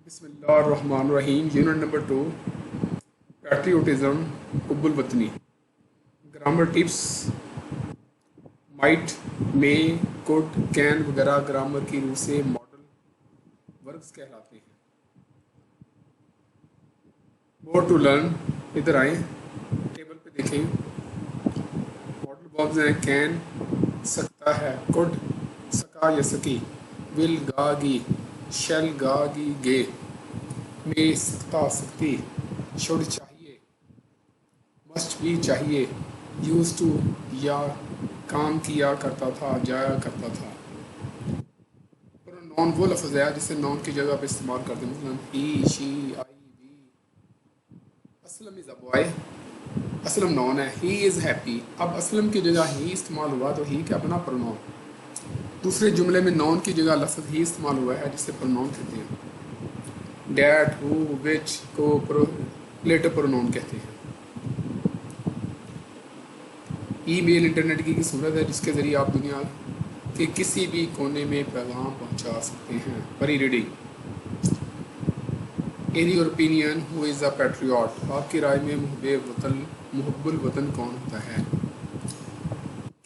बिस्मिल्लाहिर्रहमानिर्रहीम। Unit number 2, patriotism, हुब्बुल वतनी। Grammar tips. Might, may, could, can वगैरह ग्रामर की रूह से मॉडल वर्ब्स कहलाते हैं। मोर टू लर्न, इधर आए, टेबल पे देखें। मॉडल वर्ब्स हैं कैन, सकता है, कुड, सका या सकी, विल गागी, शैल गागी गे, में सकता सकती, शुड चाहिए, मस्ट भी चाहिए, यूज टू या काम किया करता था, जाया करता था। नॉन वो लफ्ज़ है जिसे नॉन की जगह पे इस्तेमाल करते हैं, मतलब he, she, I, we. Aslam is a boy, Aslam noun है। ही इज़ हैप्पी, अब असलम की जगह ही इस्तेमाल हुआ तो ही क्या बना, प्रोनाउन। दूसरे जुमले में नॉन की जगह लफ्ज़ ही इस्तेमाल हुआ है जिसे प्रोनाउन कहते हैं। डैट, हु, विच को लेटर प्रोनाउन कहते हैं। ईमेल इंटरनेट की सूरत है जिसके ज़रिए आप दुनिया के किसी भी कोने में पैगाम पहुंचा सकते हैं। Pre reading. In your opinion who is a patriot, आपकी राय में मुहब्बुल वतन कौन होता है।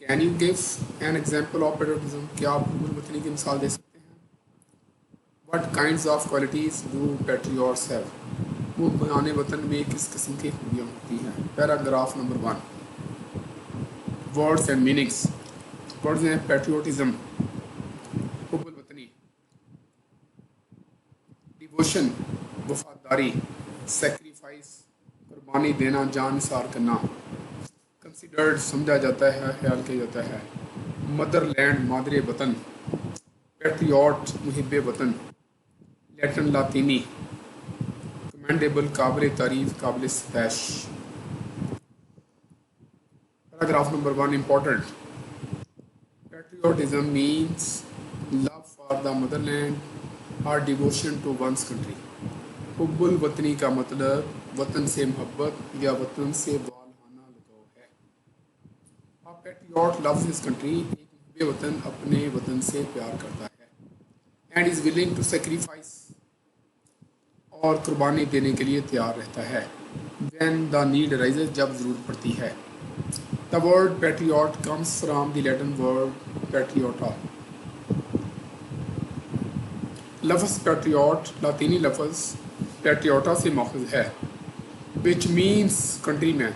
Can you give an example of patriotism, क्या आप मुहब्बुल वतनी की मिसाल दे सकते हैं। What kinds of qualities do patriots have, मुहब्बान वतन में किस किस्म की खूबियाँ होती हैं। Paragraph number 1, words and meanings. Words हैं पैट्रियोटिज्म, हुब्बुल वतनी, डिवोशन, वफादारी, सेक्रीफाइस, कुर्बानी देना, जान निसार करना, कंसिडर्ड, समझा जाता है, ख्याल किया जाता है, मदर लैंड, मादरे वतन, पैट्रियट, मुहिब वतन, लैटिन, लातीनी, कमेंडेबल, काबिल तारीफ, काबिल सतैश। Paragraph number 1, important. Patriotism means love for the motherland और डिवोशन टू वंस कंट्री। हुब्बुल वतनी का मतलब वतन से मोहब्बत या वतन से वालहाना लगाव है। A patriot loves his country, एक मुहिब वतन अपने वतन से प्यार करता है। And is willing to sacrifice, और कुर्बानी देने के लिए तैयार रहता है। व्हेन द नीड अराइजेज, जब ज़रूरत पड़ती है। The word patriot comes from the Latin word patriota. लफ्ज़ पैट्रियट लातीनी लफ्ज़ पैट्रियोटा से माखूज़ है, विच मीन्स कंट्री मैन,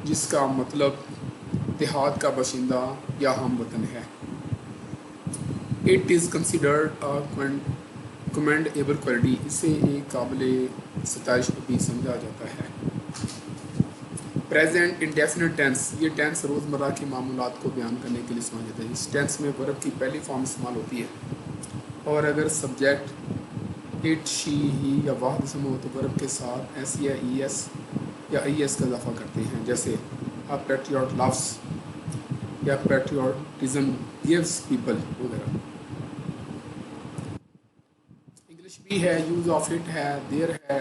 जिसका मतलब देहात का बशिंदा या हम वतन है। It is considered a commendable quality, इसे एक काबिल सताइश भी समझा जाता है। प्रेजेंट इंडेफिनिट टेंस, ये टेंस रोज़मर्रा के मामूलात को बयान करने के लिए इस्तेमाल होता है। इस टेंस में वर्ब की पहली फॉर्म इस्तेमाल होती है, और अगर सब्जेक्ट इट, शी, ही या वाहद इसम हो तो वर्ब के साथ एस या ई एस या आई एस का इजाफा करते हैं, जैसे अ पैट्रियट लव्स या पैट्रियटिज्म गिव्स पीपल वगैरह। इंग्लिश भी है, यूज़ ऑफ इट है, देयर है।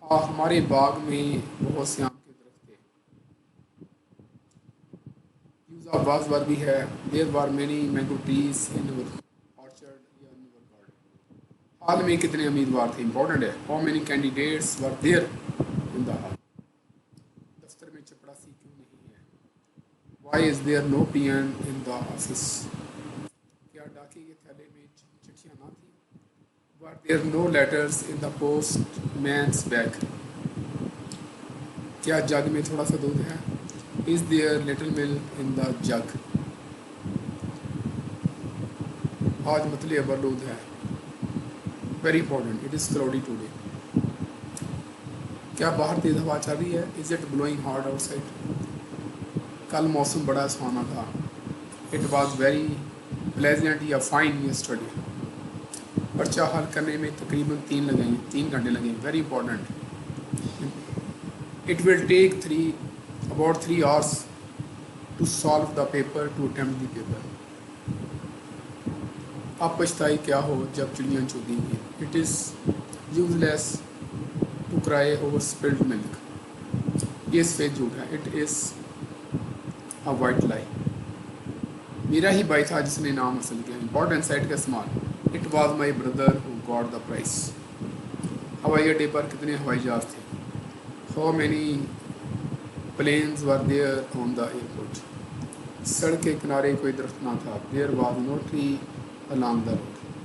हाँ, हमारे बाग में बहुत से आम के दरख्त थे। यूज़ ऑफ वाज वर भी है, there were many mango trees in our orchard या इन अवर गार्डन। हाल में कितने उम्मीदवार थे, इंपॉर्टेंट है। How many candidates were there in the hall, दफ्तर में चपरासी क्यों नहीं है। Why is there no peon in the office, क्या डाके के थैले में चिट्ठियाँ ना थी। Were there no letters in the postman's bag, क्या जग में थोड़ा सा दूध है। Is there little milk in the jug, आज मतले ओवरलोड है। Very important, it is cloudy today, क्या बाहर तेज़ हवा चल रही है। Is it blowing hard outside, कल मौसम बड़ा सुहाना था। इट वॉज वेरी प्लेजेंट या फाइन यस्टरडे, पर्चा हल करने में तकरीबन 3 घंटे लगे। Very important, it will take about 3 hours to solve the paper, to attempt the paper। अब पछताई क्या हो जब चिड़ियाँ चुगेंगी। It is useless to cry over spilled milk, ये सफ़ेद झूठ है। It is a white lie, मेरा ही भाई था जिसने नाम हासिल किया। इंपॉर्टेंट साइड का इस्तेमाल, It was my brother who got the prize. हवाई अड्डे पर कितने हवाई जहाज थे? How many planes were there on the airport? सड़क के किनारे कोई दरख्त ना था. There was no tree along the road.